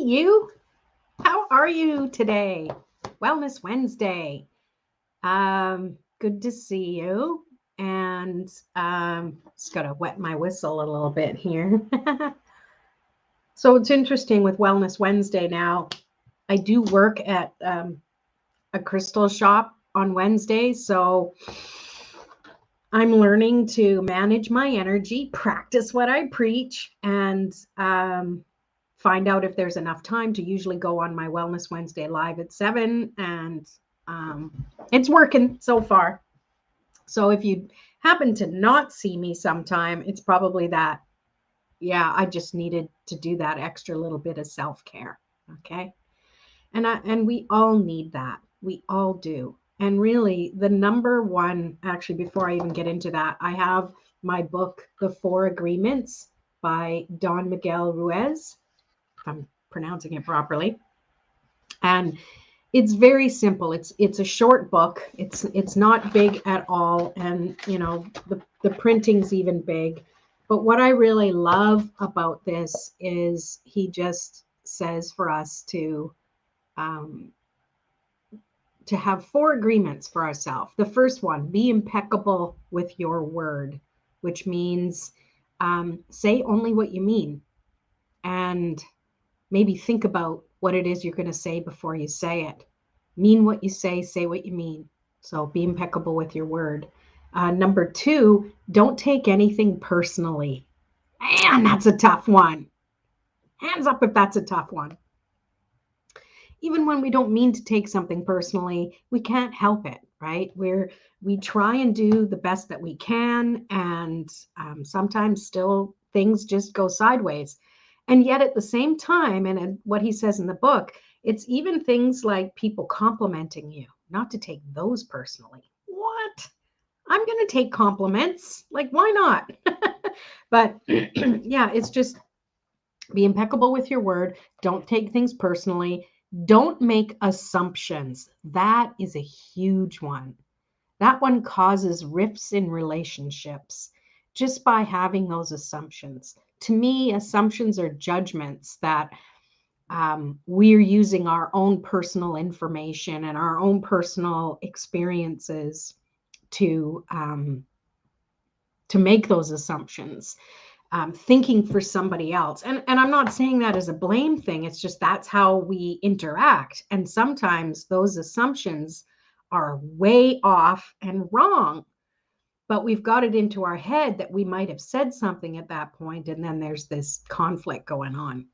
you. How are you today? Wellness Wednesday. Good to see you. And just gotta wet my whistle a little bit here. So it's interesting with Wellness Wednesday now. I do work at a crystal shop on Wednesdays, so I'm learning to manage my energy, practice what I preach, and find out if there's enough time to usually go on my Wellness Wednesday live at 7. And um, it's working so far. So if you happen to not see me sometime, it's probably that, yeah, I just needed to do that extra little bit of self-care. Okay. And we all need that. We all do. And really, the number one, actually, before I even get into that, I have my book, The Four Agreements by Don Miguel Ruiz, if I'm pronouncing it properly. And it's very simple. It's a short book. It's not big at all, and the printing's even big. But what I really love about this is he just says for us um, to have four agreements for ourselves. The first one, be impeccable with your word, which means say only what you mean, and maybe think about what it is you're going to say before you say it. Mean what you say what you mean. So be impeccable with your word. Number two, don't take anything personally. Man, that's a tough one. Hands up if that's a tough one. Even when we don't mean to take something personally, we can't help it, right? We try and do the best that we can, and sometimes still things just go sideways. And yet at the same time, and what he says in the book, it's even things like people complimenting you, not to take those personally. What? I'm going to take compliments. Like, why not? But yeah, it's just be impeccable with your word. Don't take things personally. Don't make assumptions. That is a huge one. That one causes rifts in relationships just by having those assumptions. To me, assumptions are judgments that we're using our own personal information and our own personal experiences to make those assumptions, thinking for somebody else. And I'm not saying that as a blame thing. It's just that's how we interact. And sometimes those assumptions are way off and wrong, but we've got it into our head that we might have said something at that point, and then there's this conflict going on.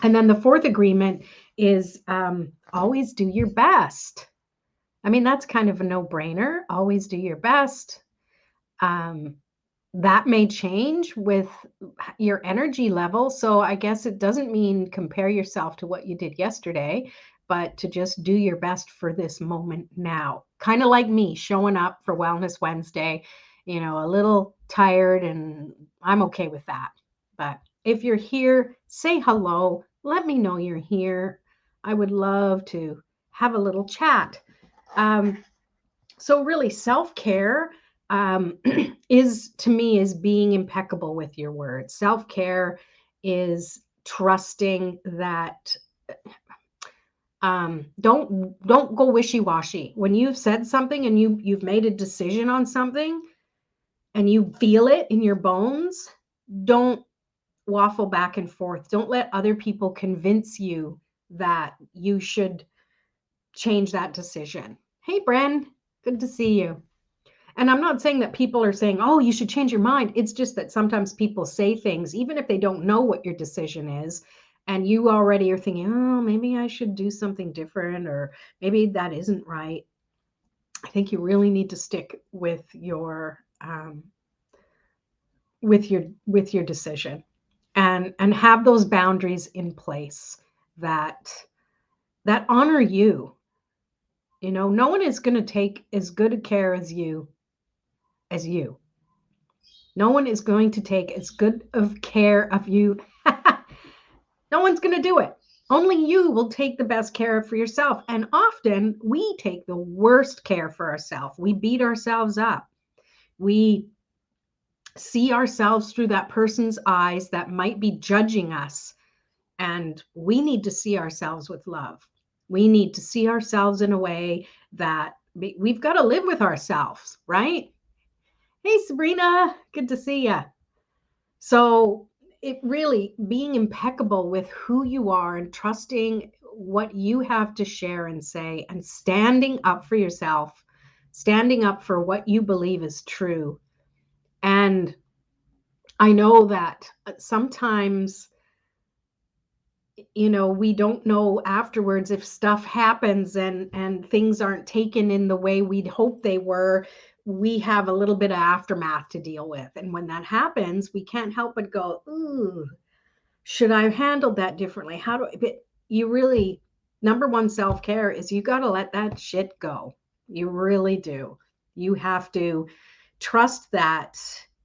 And then the fourth agreement is always do your best. I mean, that's kind of a no-brainer. Always do your best. That may change with your energy level. So I guess it doesn't mean compare yourself to what you did yesterday, but to just do your best for this moment now. Kind of like me showing up for Wellness Wednesday, a little tired, and I'm okay with that. But if you're here, say hello. Let me know you're here. I would love to have a little chat. So really, self-care is, to me, is being impeccable with your words. Self-care is trusting that don't go wishy-washy. When you've said something and you've made a decision on something and you feel it in your bones, don't waffle back and forth. Don't let other people convince you that you should change that decision. Hey, Bren, good to see you. And I'm not saying that people are saying, oh, you should change your mind. It's just that sometimes people say things, even if they don't know what your decision is, and you already are thinking, oh, maybe I should do something different, or maybe that isn't right. I think you really need to stick with your decision, and have those boundaries in place that honor you. No one is going to take as good a care as you as you. No one is going to take as good of care of you. No one's going to do it. Only you will take the best care for yourself. And often we take the worst care for ourselves. We beat ourselves up. We see ourselves through that person's eyes that might be judging us And we need to see ourselves with love. We need to see ourselves in a way that we've got to live with ourselves, right? Hey, Sabrina, good to see you. So, it really being impeccable with who you are and trusting what you have to share and say, and standing up for yourself, standing up for what you believe is true. And I know that sometimes, we don't know afterwards if stuff happens and things aren't taken in the way we'd hope they were. We have a little bit of aftermath to deal with, and when that happens, we can't help but go, ooh, should I have handled that differently? How do but you really, number one self-care is you got to let that shit go. You really do. You have to trust that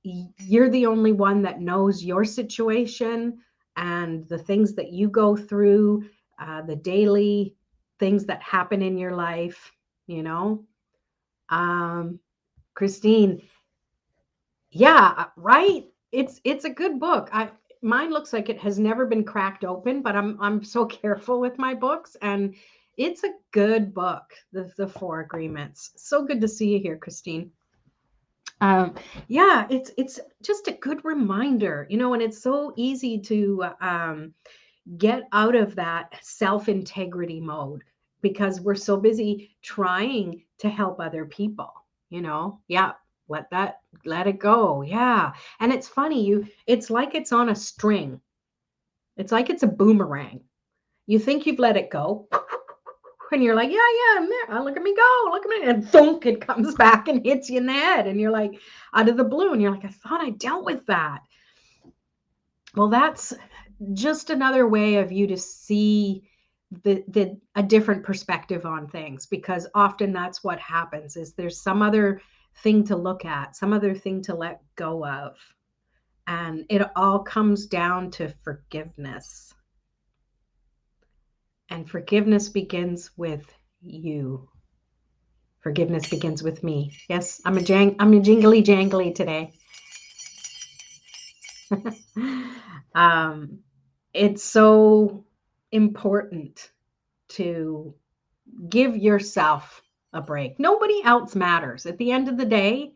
you're the only one that knows your situation and the things that you go through, the daily things that happen in your life, you know. Um, Christine, yeah, right. It's a good book. Mine looks like it has never been cracked open, but I'm so careful with my books, and it's a good book, the Four Agreements. So good to see you here, Christine. Um, yeah, it's just a good reminder, and it's so easy to get out of that self-integrity mode because we're so busy trying to help other people, Yeah, let it go. Yeah. And it's funny, it's like it's on a string. It's like it's a boomerang. You think you've let it go, and you're like, yeah, I'm there. Oh, look at me go, look at me. And thunk, it comes back and hits you in the head. And you're like, out of the blue. And you're like, I thought I dealt with that. Well, that's just another way of you to see a different perspective on things, because often that's what happens is there's some other thing to look at, some other thing to let go of. And it all comes down to forgiveness. And forgiveness begins with you. Forgiveness begins with me. Yes, I'm a jingly jangly today. um, it's so important to give yourself a break. Nobody else matters. At the end of the day,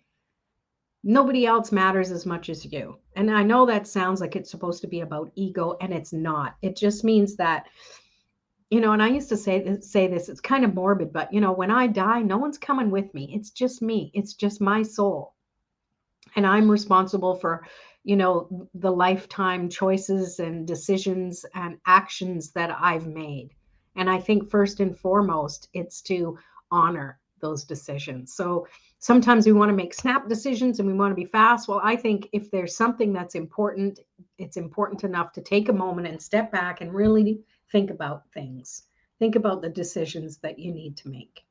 nobody else matters as much as you. And I know that sounds like it's supposed to be about ego, and it's not. It just means that, and I used to say this, it's kind of morbid, but when I die, no one's coming with me. It's just me. It's just my soul. And I'm responsible for, the lifetime choices and decisions and actions that I've made. And I think first and foremost, it's to honor those decisions. So sometimes we want to make snap decisions and we want to be fast. Well, I think if there's something that's important, it's important enough to take a moment and step back and really think about things. Think about the decisions that you need to make.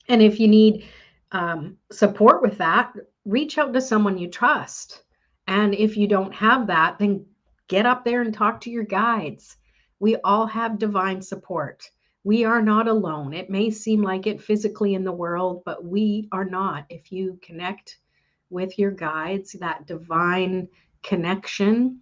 And if you need support with that, reach out to someone you trust. And if you don't have that, then get up there and talk to your guides. We all have divine support. We are not alone. It may seem like it physically in the world, but we are not. If you connect with your guides, that divine connection,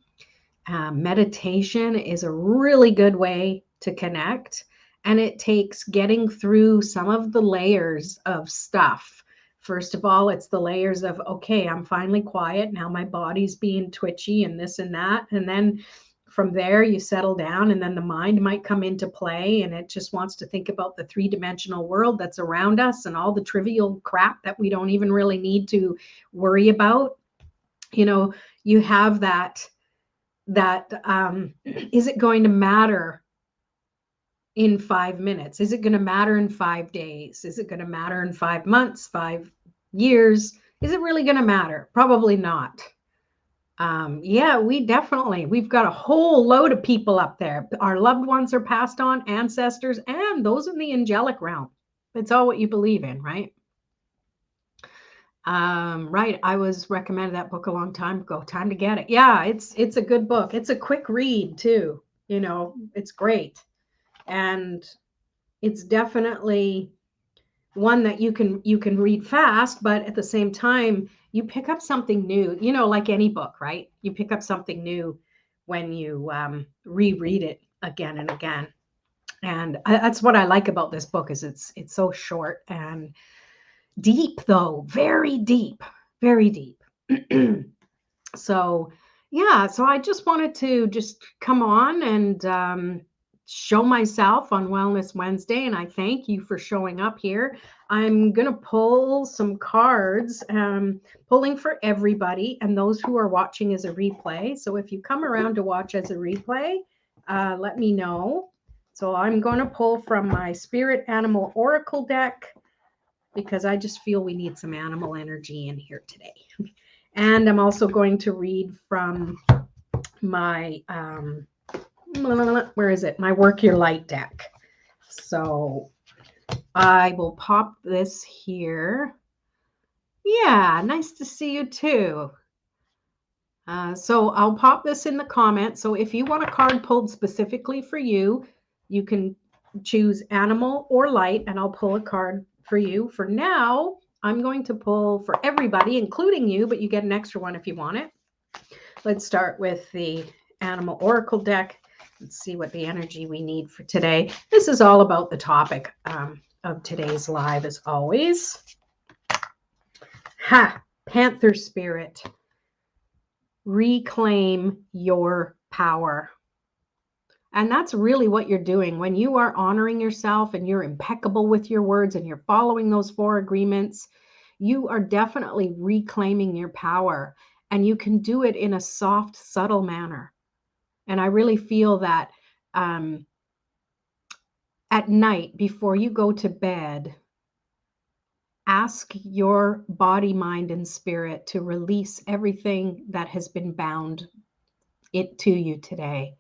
meditation is a really good way to connect. And it takes getting through some of the layers of stuff. First of all, it's the layers of, okay, I'm finally quiet. Now my body's being twitchy and this and that. And then from there, you settle down, and then the mind might come into play, and it just wants to think about the three-dimensional world that's around us and all the trivial crap that we don't even really need to worry about. You have that is it going to matter in 5 minutes? Is it going to matter in 5 days? Is it going to matter in 5 months, 5 years? Is it really going to matter? Probably not. Yeah, we've got a whole load of people up there. Our loved ones are passed on, ancestors, and those in the angelic realm. It's all what you believe in, right? Right. I was recommended that book a long time ago. Time to get it. Yeah, it's a good book. It's a quick read too. It's great. And it's definitely one that you can read fast, but at the same time, you pick up something new, like any book, right? You pick up something new when you reread it again and again. And that's what I like about this book is it's so short and deep, though, very deep, very deep. So yeah, so I just wanted to just come on and show myself on Wellness Wednesday, and I thank you for showing up here. I'm gonna pull some cards, pulling for everybody and those who are watching as a replay. So if you come around to watch as a replay, let me know. So I'm going to pull from my Spirit Animal Oracle deck because I just feel we need some animal energy in here today. And I'm also going to read from my, where is it? My Work Your Light deck. So I will pop this here. Yeah, nice to see you too. So I'll pop this in the comments. So if you want a card pulled specifically for you, you can choose animal or light, and I'll pull a card for you. For now, I'm going to pull for everybody, including you, but you get an extra one if you want it. Let's start with the Animal Oracle deck. Let's see what the energy we need for today. This is all about the topic of today's live, as always. Panther Spirit. Reclaim your power. And that's really what you're doing when you are honoring yourself and you're impeccable with your words and you're following those 4 agreements. You are definitely reclaiming your power, and you can do it in a soft, subtle manner. And I really feel that at night before you go to bed, ask your body, mind, and spirit to release everything that has been bound it to you today.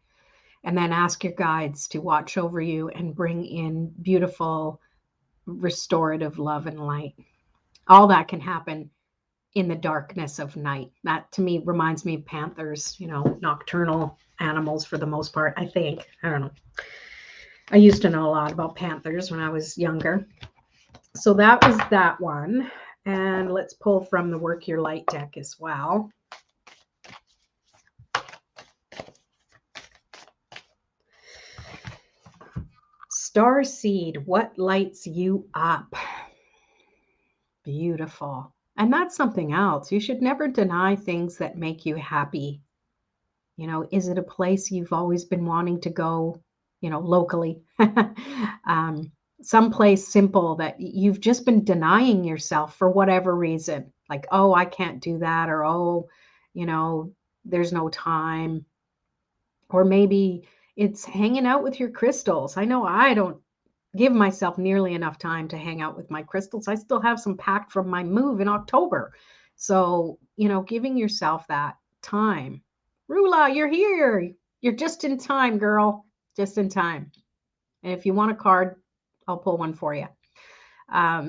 And then ask your guides to watch over you and bring in beautiful, restorative love and light. All that can happen in the darkness of night. That to me reminds me of panthers, nocturnal animals for the most part, I think. I don't know. I used to know a lot about panthers when I was younger. So that was that one. And let's pull from the Work Your Light deck as well. Starseed, what lights you up? Beautiful. And that's something else. You should never deny things that make you happy. Is it a place you've always been wanting to go, locally? Someplace simple that you've just been denying yourself for whatever reason. Like, oh, I can't do that, or oh, there's no time. Or maybe it's hanging out with your crystals. I know I don't give myself nearly enough time to hang out with my crystals. I still have some packed from my move in October. So, giving yourself that time. Rula, you're here. You're just in time, girl. Just in time. And if you want a card, I'll pull one for you.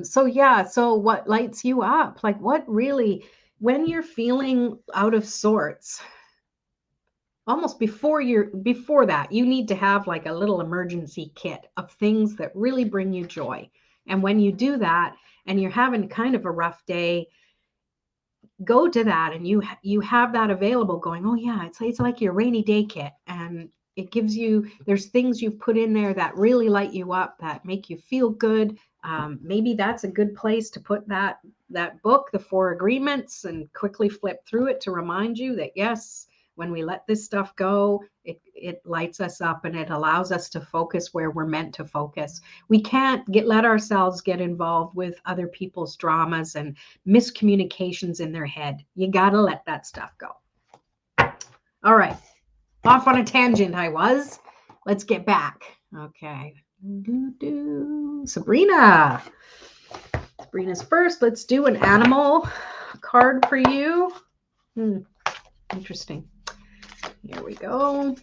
So what lights you up? Like what really, when you're feeling out of sorts, almost before that, you need to have like a little emergency kit of things that really bring you joy. And when you do that and you're having kind of a rough day, go to that and you have that available going, oh yeah, it's like your rainy day kit. And it gives you, there's things you've put in there that really light you up, that make you feel good. Maybe that's a good place to put that book, The 4 Agreements, and quickly flip through it to remind you that yes, when we let this stuff go, it lights us up and it allows us to focus where we're meant to focus. We can't let ourselves get involved with other people's dramas and miscommunications in their head. You got to let that stuff go. All right. Off on a tangent I was. Let's get back. Okay. Sabrina. Sabrina's first. Let's do an animal card for you. Interesting. Here we go.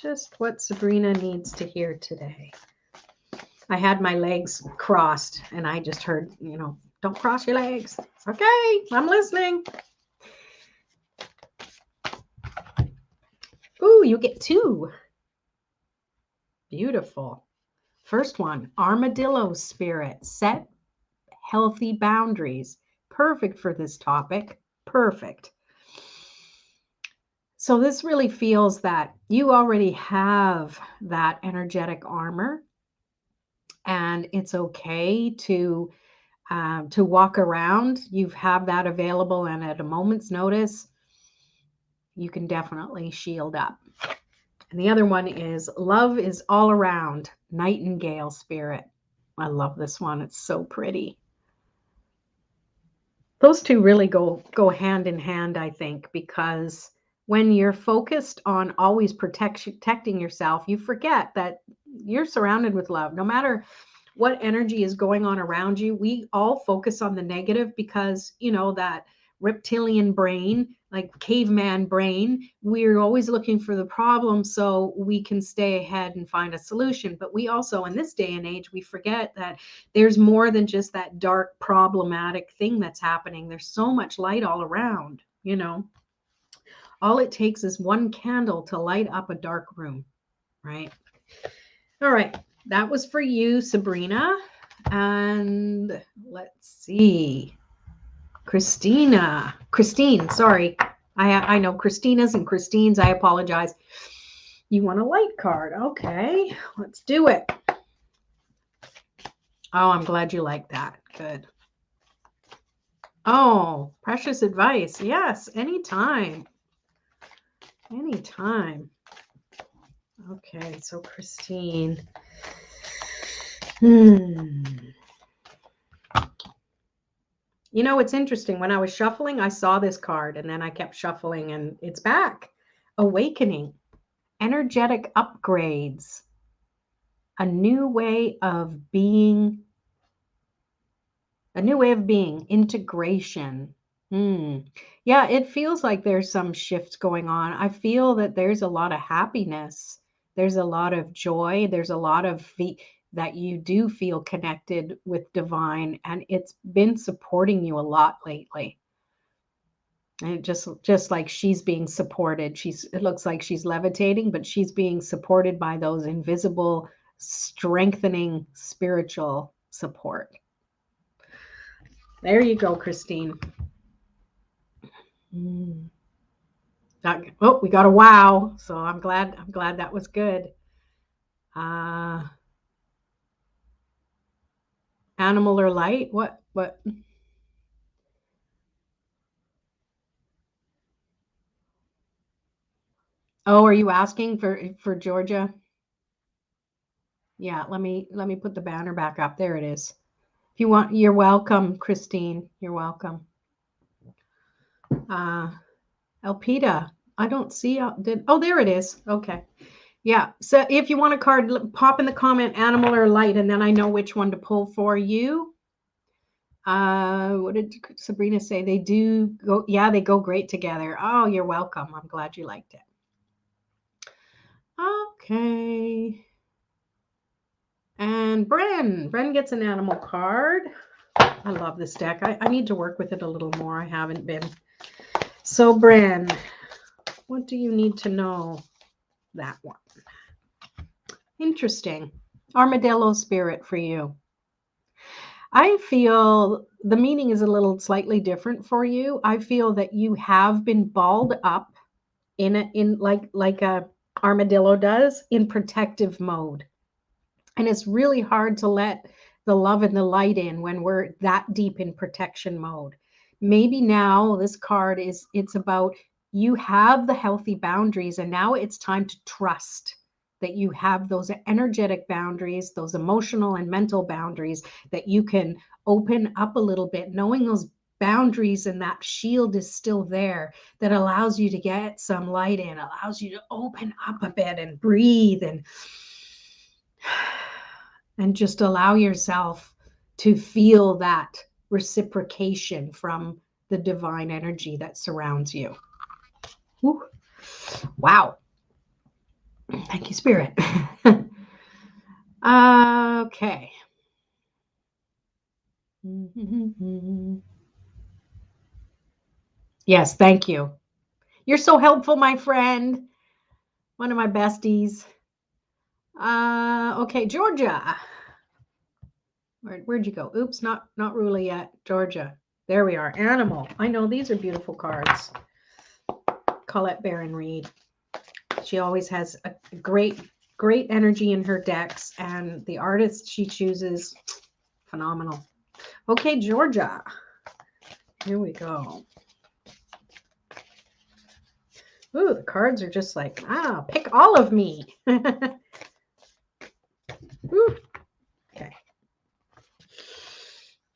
Just what Sabrina needs to hear today. I had my legs crossed and I just heard, don't cross your legs. It's okay. I'm listening. Ooh, you get 2. Beautiful. First one, armadillo spirit. Set healthy boundaries. Perfect for this topic. Perfect. So this really feels that you already have that energetic armor, and it's okay to walk around. You have that available, and at a moment's notice, you can definitely shield up. And the other one is love is all around, Nightingale spirit. I love this one. It's so pretty. Those two really go hand in hand, I think, because when you're focused on always protecting yourself, you forget that you're surrounded with love. No matter what energy is going on around you, we all focus on the negative because, that reptilian brain, like caveman brain, we're always looking for the problem so we can stay ahead and find a solution. But we also, in this day and age, we forget that there's more than just that dark problematic thing that's happening. There's so much light all around. All it takes is one candle to light up a dark room, right? All right, that was for you, Sabrina. And let's see, Christine, sorry. I know Christina's and Christine's. I apologize. You want a light card? Okay, let's do it. Oh, I'm glad you like that. Good. Oh, precious advice. Yes, anytime. Anytime. Okay, so Christine. It's interesting. When I was shuffling, I saw this card and then I kept shuffling and it's back. Awakening, energetic upgrades, a new way of being, integration. Yeah, it feels like there's some shifts going on. I feel that there's a lot of happiness. There's a lot of joy. There's a lot of that you do feel connected with divine, and it's been supporting you a lot lately. And just like she's being supported, it looks like she's levitating, but she's being supported by those invisible, strengthening spiritual support. There you go, Christine. Oh, we got a wow. So I'm glad that was good. Animal or light? What? Oh, are you asking for Georgia? Yeah, let me put the banner back up. There it is. If you want, you're welcome, Christine. You're welcome. Elpida, I don't see. Oh, there it is. Okay. Yeah. So if you want a card, pop in the comment animal or light, and then I know which one to pull for you. What did Sabrina say? They do go. Yeah, they go great together. Oh, you're welcome. I'm glad you liked it. Okay. And Bren gets an animal card. I love this deck. I need to work with it a little more. I haven't been. So Bren, what do you need to know? That one. Interesting. Armadillo spirit for you. I feel the meaning is a little slightly different for you. I feel that you have been balled up in like a armadillo does, in protective mode. And it's really hard to let the love and the light in when we're that deep in protection mode. Maybe now this card it's about you have the healthy boundaries, and now it's time to trust that you have those energetic boundaries, those emotional and mental boundaries, that you can open up a little bit, knowing those boundaries and that shield is still there, that allows you to get some light in, allows you to open up a bit and breathe and just allow yourself to feel that reciprocation from the divine energy that surrounds you. Woo. Wow. Thank you, Spirit. Okay. Yes, thank you. You're so helpful, my friend. One of my besties. Okay, Georgia. Where'd you go? Oops, not Rula yet. Georgia. There we are. Animal. I know these are beautiful cards. Colette Baron Reid. She always has a great energy in her decks, and the artists she chooses, phenomenal. Okay, Georgia. Here we go. Ooh, the cards are just like, pick all of me. Ooh. Okay.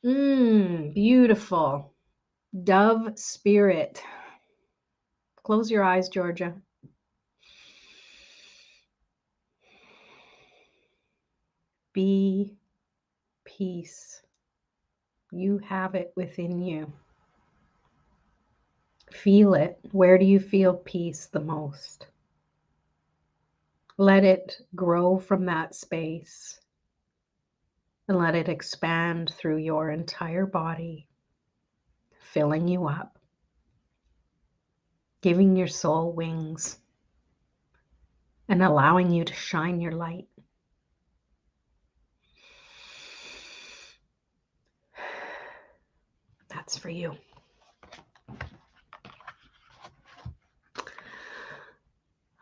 Beautiful. Dove Spirit. Close your eyes, Georgia. Be peace. You have it within you. Feel it. Where do you feel peace the most? Let it grow from that space and let it expand through your entire body, filling you up, giving your soul wings, and allowing you to shine your light. That's for you.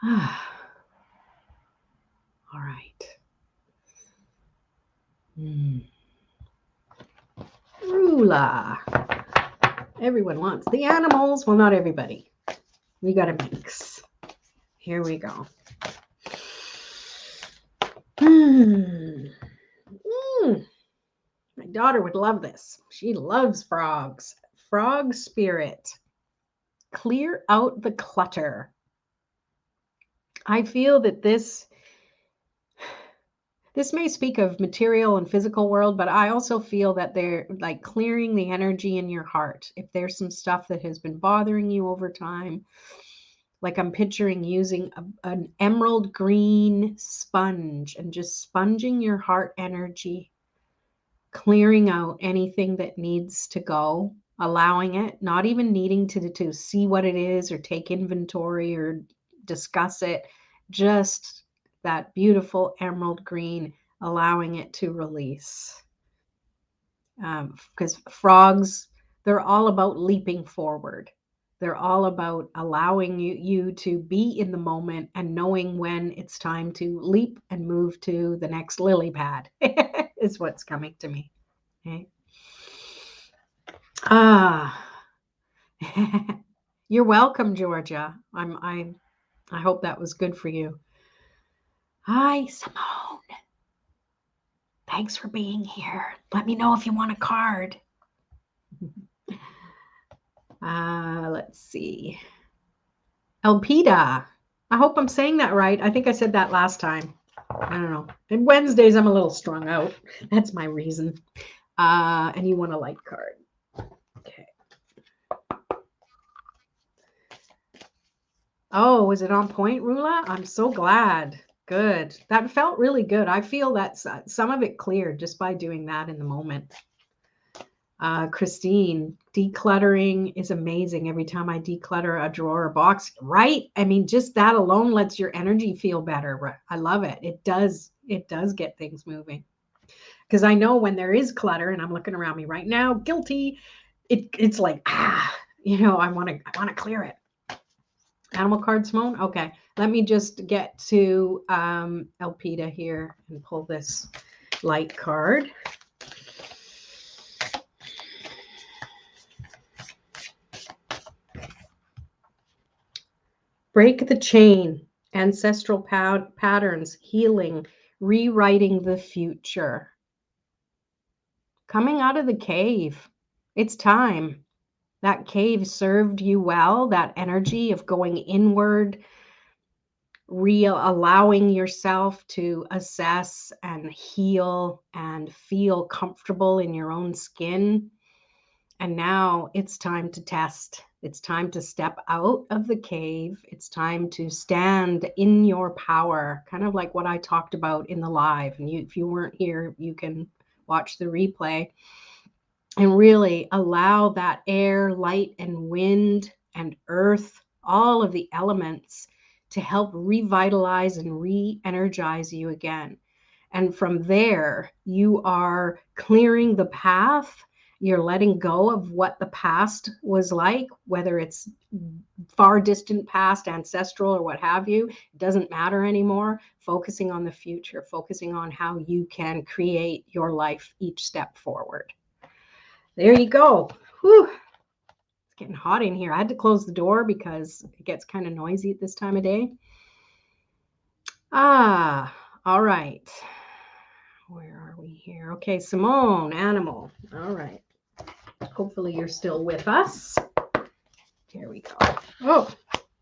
All right. Rula. Everyone wants the animals. Well, not everybody. We got to mix. Here we go. My daughter would love this. She loves frogs. Frog spirit. Clear out the clutter. I feel that this may speak of material and physical world, but I also feel that they're like clearing the energy in your heart. If there's some stuff that has been bothering you over time, like I'm picturing using an emerald green sponge and just sponging your heart energy, clearing out anything that needs to go, allowing it, not even needing to see what it is or take inventory or discuss it, just that beautiful emerald green, allowing it to release. Because frogs, they're all about leaping forward. They're all about allowing you to be in the moment and knowing when it's time to leap and move to the next lily pad is what's coming to me. Okay. You're welcome, Georgia. I hope that was good for you. Hi, Simone. Thanks for being here. Let me know if you want a card. Let's see. Elpida. I hope I'm saying that right. I think I said that last time. I don't know. And Wednesdays, I'm a little strung out. That's my reason. And you want a light card. Okay. Oh, was it on point, Rula? I'm so glad. Good. That felt really good. I feel that some of it cleared just by doing that in the moment. Christine, decluttering is amazing. Every time I declutter a drawer or box, right? I mean, just that alone lets your energy feel better. I love it. It does get things moving. Because I know when there is clutter, and I'm looking around me right now, guilty. It's like, I want to clear it. Animal card, Simone? Okay. Let me just get to Elpida here and pull this light card. Break the chain, ancestral patterns, healing, rewriting the future. Coming out of the cave. It's time. That cave served you well, that energy of going inward, allowing yourself to assess and heal and feel comfortable in your own skin. And now it's time to test. It's time to step out of the cave. It's time to stand in your power, kind of like what I talked about in the live. And if you weren't here, you can watch the replay and really allow that air, light, and wind and earth, all of the elements to help revitalize and re-energize you again. And from there, you are clearing the path. You're letting go of what the past was like, whether it's far distant past, ancestral, or what have you. It doesn't matter anymore. Focusing on the future, focusing on how you can create your life each step forward. There you go. Whew. It's getting hot in here. I had to close the door because it gets kind of noisy at this time of day. All right. Where are we here? Okay, Simone, animal. All right. Hopefully you're still with us. Here we go. Oh,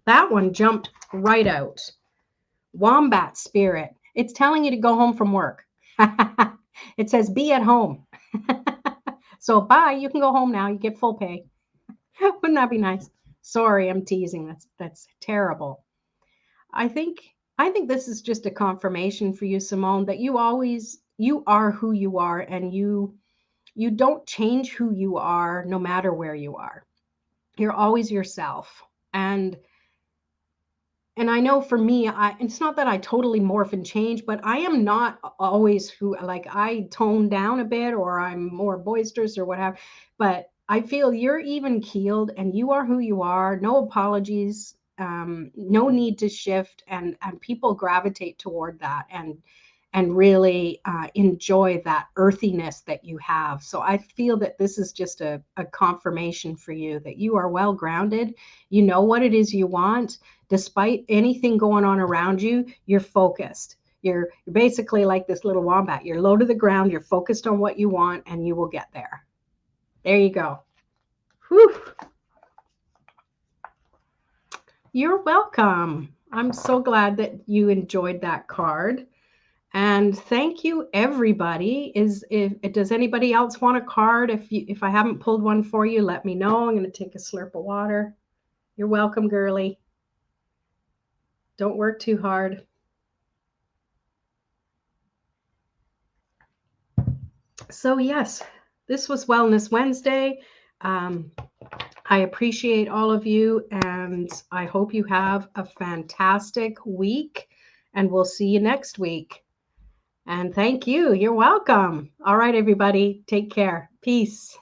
that one jumped right out. Wombat spirit. It's telling you to go home from work. It says be at home. So bye, you can go home now. You get full pay. Wouldn't that be nice? Sorry, I'm teasing. That's terrible. I think this is just a confirmation for you, Simone, that you are who you are, and you don't change who you are no matter where you are. You're always yourself. And I know for me, it's not that I totally morph and change, but I am not always who, like, I tone down a bit, or I'm more boisterous or whatever. But I feel you're even keeled and you are who you are. No apologies, no need to shift. And people gravitate toward that and really enjoy that earthiness that you have. So I feel that this is just a confirmation for you that you are well grounded. You know what it is you want. Despite anything going on around you, you're focused. You're basically like this little wombat. You're low to the ground. You're focused on what you want, and you will get there. There you go. Whew. You're welcome. I'm so glad that you enjoyed that card. And thank you, everybody. Does anybody else want a card? If I haven't pulled one for you, let me know. I'm going to take a slurp of water. You're welcome, girly. Don't work too hard. So yes, this was Wellness Wednesday. I appreciate all of you, and I hope you have a fantastic week, and we'll see you next week. And thank you. You're welcome. All right, everybody. Take care. Peace.